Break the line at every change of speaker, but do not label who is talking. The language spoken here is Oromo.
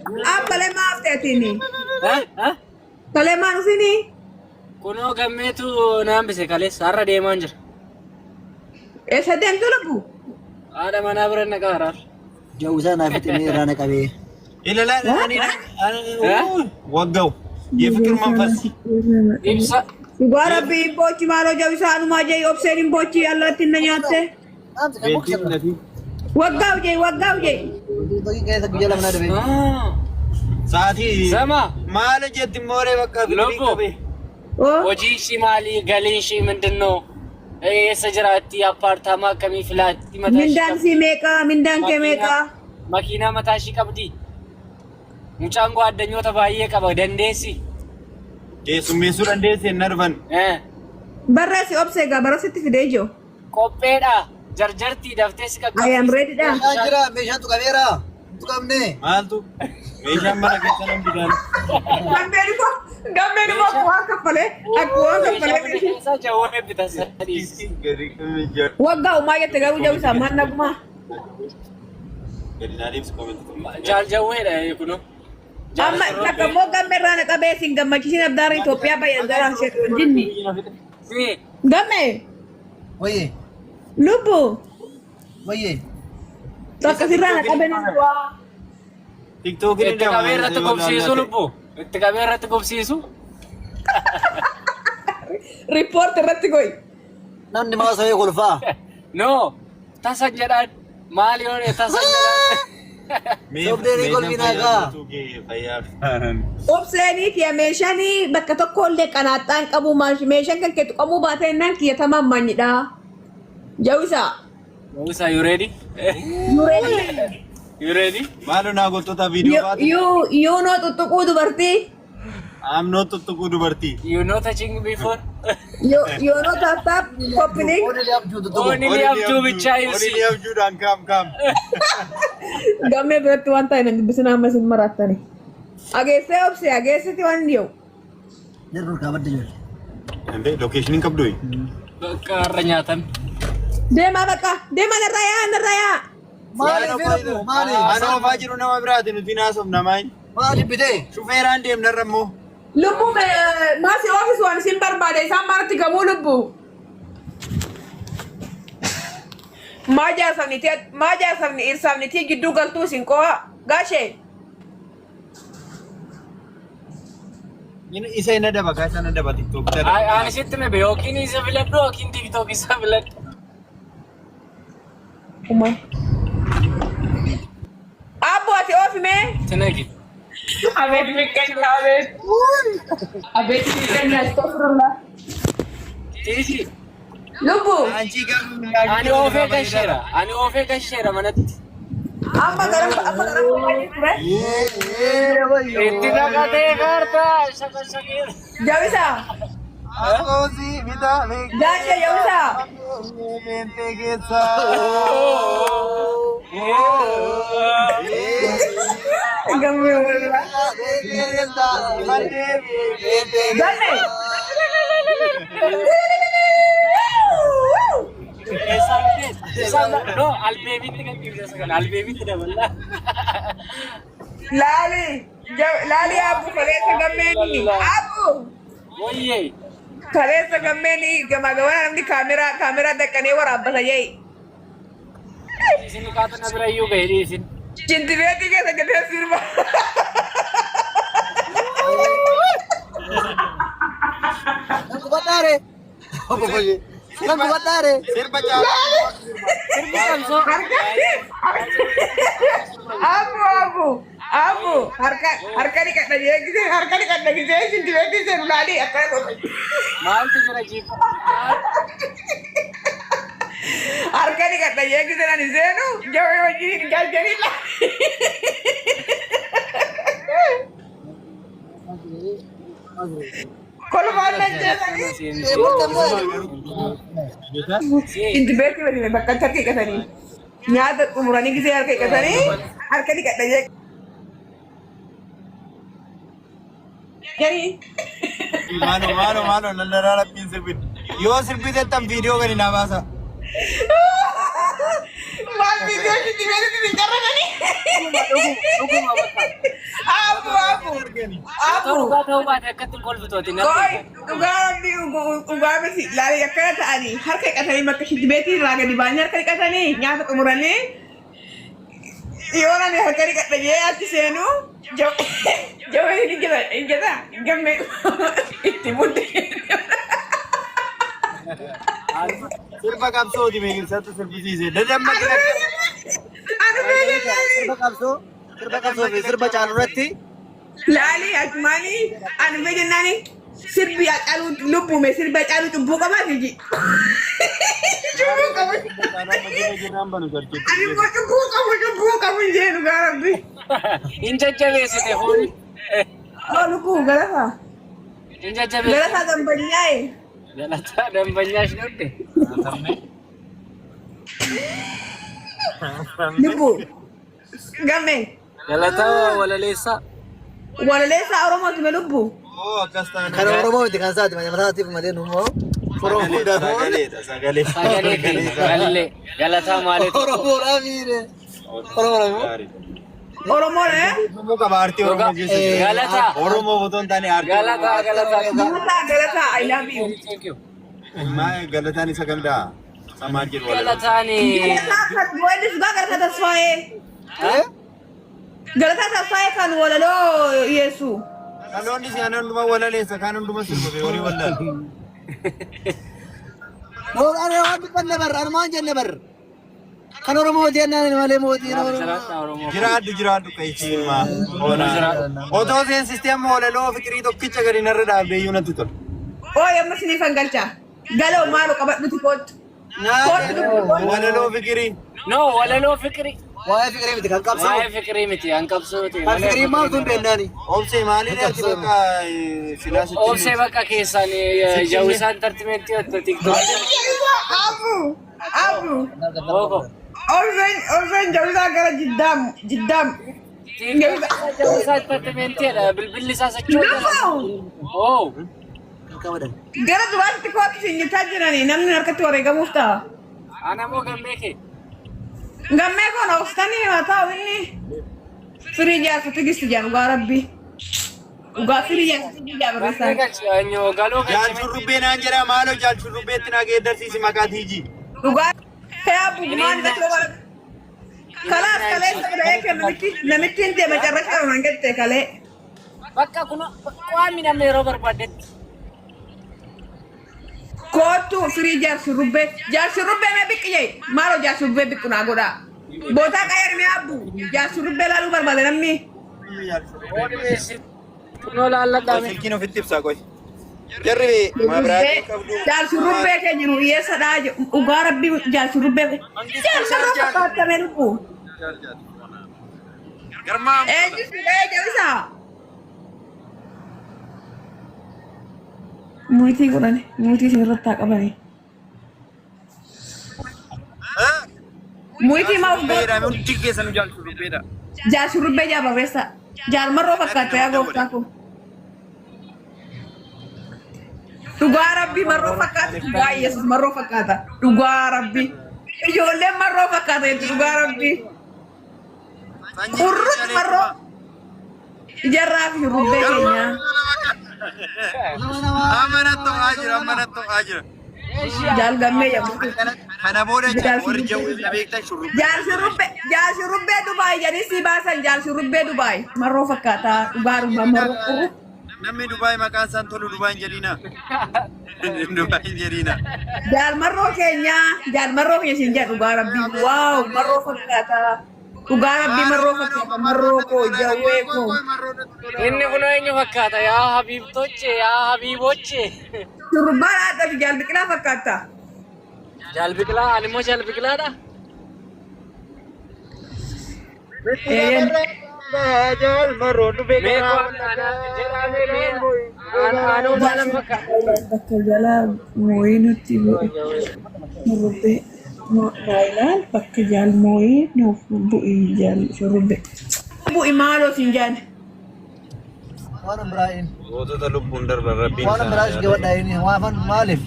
Abale maafteetini.
Ha?
Kalemaan ufini.
Kunoo gammeetu naambise kalees har'a deemaan jira.
Eessa deemtu lubbu?
Haadha manaa bira na qaaraar.
Jawusaa naaf ximee irraa na qabee.
Ilala waggaw የፍቅር መንፈስ
Ibsa.
Dhugaa rabbii imbochi maaloo jabisaa anumaa jee obseen imbochi allaatti na nyaatte. Waggaa'u jee.
Saati
Sama.
ማለ ጀት ሞሬ በቃ
Lobbo. Hojiin ishii maali? Galiin ishii ምንድን ነው? Eessa jiraatti? Appaartaamaa akkamii filaatti? Mataa ishii
Mindaan
qabdi?
si meeqa? Mindaan kee meeqa?
Makiinaa mataa ishii qabdi? Mucaan koo addunyoota baay'ee qaba. Dandeessi?
keessummeessuu dandeesse hin arban.
Barreessi obsee gaa barreessitti fidee jiru.
Qopheedha. Jarjartii daftee si qaqqabdi.
I am ready dha.
Jira meeshaan tu qabeera. Tu qabne.
Maaltu meeshaan mana keessa nan bidaan.
Gammeen immoo waan kaffalee
Keessa jawwee bitan sadii.
waggaa umaa jette garuu jabisaa maal nagumaa.
Jaal jawweedha kunoo.
Amma takka immoo gammee irraa na qabee siin gammachiisin abdaara Itoophiyaa bayyaan garaa ishee jinni. Gammee
Wayye.
lubbu
Wayye.
takka sirraa na qabee nan du'aa.
Tiktookiin
Itti qabee irratti gobsiisu lubbu. Itti qabee irratti gobsiisu.
Riippoorti irratti goyi.
Namni maasawee kolfaa.
No. Tasa jedhaan. Maali yoo tasa jedhaan.
Sobdeeni kolfinaa gaa.
Obseeniiti meeshaanii bakka tokko illee qanaaxaan qabu meeshaan kan keetu qabuu baatee naan kiyyatamaan manyidha. Jawisaa.
Jawisaa you ready? You ready?
Maalu naa gootota viidiyoo baate.
You know tuttuquu dubartii.
I'm not tuttuquu dubartii.
You know touching before?
You know tap happening.
Only have to bichaa ibsi.
Only have juudhaan kaam.
Gammee biratti waan ta'e nan dubbisina amma isin marattani. Ageessee obsee ageessiti waan dhiyoo.
Darbar kaabadda jiru.
Ande lokeeshiniin qabdu.
Bakka har'a nyaatan.
Deemaa bakka deemaa narraa yaa.
Maali filamu maali?
Ana ofaa jiru nama biraati nuti naasoof namaan.
Maali bitee?
Shufeeraan deemnarra immoo.
Lubbuu maasii oofis waan isin barbaade isaan maratti gamuu lubbuu. Maa jaarsafni irsaafnitii gidduu galtuu isin qo'a gaashee.
Isa hin adaba kaasa hin adaba tiktook.
Ani sitti mebe yookiin isa filadhu yookiin tiktook isa filadhu.
Abbo ati oofime.
Tinagi.
Abeet miqqanna abeet. Abeet miqqanna astagfirullah.
Tiisi.
Lubbuu.
Ani oofee gasheera manatti.
Amma garam ture.
Itti naqatee kaartaa shaqashaqee.
Jawisaa.
Asoosi bitaa
Gaashee jawisaa.
meentee keessa.
Gammee walirraa. Gammee.
No, albeemitti kan dhiibsa sagal albeemitti dabala.
Laali abbu kaleessa gammeeni. Abbu.
Wayyee.
Kaleessa gammeeni gamaa gamaa namni kaameraa daqqanee waraabbata jee.
Isin kaata na bira iyyuu ga'e dhiisin.
Cintibeetii keessa gatee sirba.
Namni badhaare. Obbo Foyyee. Namni badhaare.
Sirba caalaa.
Sirbi qabsoo.
Abu, harka dhiqadha gisee cintibeetii seenu laalii akkana godhe.
Maaltu jira jiifa?
Harka dhiqadha gisee ani seenu jawwee wajjin galchanii kolfaan najjeesanii. Cintibeetii waliin bakka harka dhiqatanii nyaata xumuranii gisee harka dhiqatanii harka dhiqadha jee.
Mano, lallaraa rabbiin sirbin. Yoo sirbiteettan viidiyoo gadi naa baasa.
Maal viidiyoo cintibeetii hin qarratanii? Abu.
Tahu baate akkatti kolfitooti
Koi, dhugaa miti laalee akkana ta'anii harka hiqatanii bakka shittibeetii irraa gadi ba'anii harka hiqatanii nyaata xumuranii yoo nani harka hiqadha jee achi seenuu jawwee hin jeta gamme itti budde.
Sirba qabsooti beeksisatti sirbisiise. Dadammakina.
Sirba qabsoo fi sirba caalurratti.
Laalii achumaanii ani bejennani sirbi caaluu lubbume sirba caaluu cubbuu qabaa fiji. Ani immoo cubbuu qabu jee dhugaa rabbi.
Hin jajjabeessite hooni.
Lubbuu galataa.
Hin jajjabeessite.
Galataa gambañaaye.
Galataa dambanyaa shidhotte.
Lubbuu. Gamme.
Galataa walaleessaa.
Walaleessaa Oromooti me lubbuu.
Oo akkas taane.
Kan Oromoo miti kan isaati mataatiif malee numoo.
Sagalee.
Galee. Galataa maaliif?
Oromoodhaa miire.
Oromoo ne?
Oromoo qaba aartii Oromoo jechuudha.
Galataa.
Oromoo otoo hin taane aartii.
Galataa.
Galataa I love you.
Thank you.
Maa galataan isa gamdaa. Samaan jiru wala.
Galataani.
Galataa tasfaayee. Galataa tasfaayee kan walaloo Yesu.
Kan hundi si anan dhuma walaleessa kan hunduma sirba walii wallal.
Ana waan dubbanne barra anumaan jenne barra. Kan Oromoo jennaan malee mootii
Jiraaddu qayyisiin maa. Otoo seen sisteema walaloo fikirii tokkicha gadi narra dhaabdee iyyuu natti tola.
Oo yamma sinii fangalchaa. Galoo maaloo qabadhuti kootu.
Walaloo fikirii.
No, walaloo fikirii.
waa'ee fikirii miti kan qabsoo.
Waa'ee fikirii miti kan qabsooti.
Kan fikirii maal tun beennaani?
Obsee maaliin ati bakka filaasitti.
Obsee bakka keessan jawwisaan tartimentii otto tiktookii.
Abu.
Oko.
Orfen jawwisaa gara jiddaam.
Jawwisaan tartimentii bilbilli isaa sochoota. Oh.
Gara duraatti kootu siin jechaa jiranii namni harkatti wareegamuuf ta'a.
Ana moo gammee kee?
Gammee koon oofsanii haa ta'u inni firii jaarsa tigisti jaan dhugaa rabbi. Dhugaa firii jaarsa tigisti jaan barreessaa.
Jaalchurrubbee naan jedha maaloo jaalchurrubbeetti naa geeddarsiisi maqaa tiijii.
Dhugaa yaa bugumaan irratti wal kalaas kalee sagalee kenna namitti hin deema carraa qaban gattee kalee.
Bakka kun waan midhamne yeroo barbaaddetti.
Kootu firii jaarsi rubbee mee biqqiyee maaloo jaarsi rubbee biqqu naa godhaa. Bootaa qayyar mee abbu jaarsi rubbee laaluu barbaade namni.
Kunoo laalladhaame.
Silkiin ofitti ibsaa qoy. Jarri maabiraatii qabdu.
Jaarsi rubbee keenya nu hiyyeessadhaa dhugaa rabbi jaarsi rubbee. Jaarsi rubbee qabatame lubbu. Eenyusi jabisaa. Muutii godhani muutii sirratti haa qabani. Muutii maaf godhu.
Hundi keessanuu jaalchurrubbeedha.
Jaarsi rubbee jaa barreessa. Jaarmarroo fakkaata yaa gooftaa kun. Dhugaa rabbi marroo fakkaata. Dhugaa Yesuus marroo fakkaata. Dhugaa rabbi. Ijoolleen marroo fakkaata jechuudha dhugaa rabbi. Urruutti marroo. Ijarraa fi rubbee keenyaa.
Amanatto ajira.
Jaal gammee jedhamu.
Kana booda warri jawwisa beektan shurrubbee.
Jaarsi rubbee Dubaay jedhanii si baasan jaarsi rubbee Dubaay. Marroo fakkaata dhugaa rubbaa marroo.
Namni Dubaay maqaan isaan tolu Dubaay jedhina. Dubaay jedhina.
Jaal marroo keenya siin jedhu dhugaa rabbii. Waaw marroo fakkaata. Dhugaa rabbii marroo fakkaata marroo koo jawwee koo.
Inni kun eenyu fakkaata yaa habiibtoche yaa habiiboche.
Shurrubbaan haadhatu jaal biqilaa fakkaata.
Jaal biqilaa ani immoo jaal biqilaadha.
Jaal marroo dhufee
Meekoo jedhamee aanoo maalan fakkaata.
Bakka jalaa mooyii nutti bu'e. Raayilaan bakka jaal mooyii nuuf bu'ii jaal shurrubbee. Bu'i maaloo siin jaal.
Waan biraa'in.
gootota lubbuun darban rabbiin
Waan biraas gawadhaa inni waan maaliif?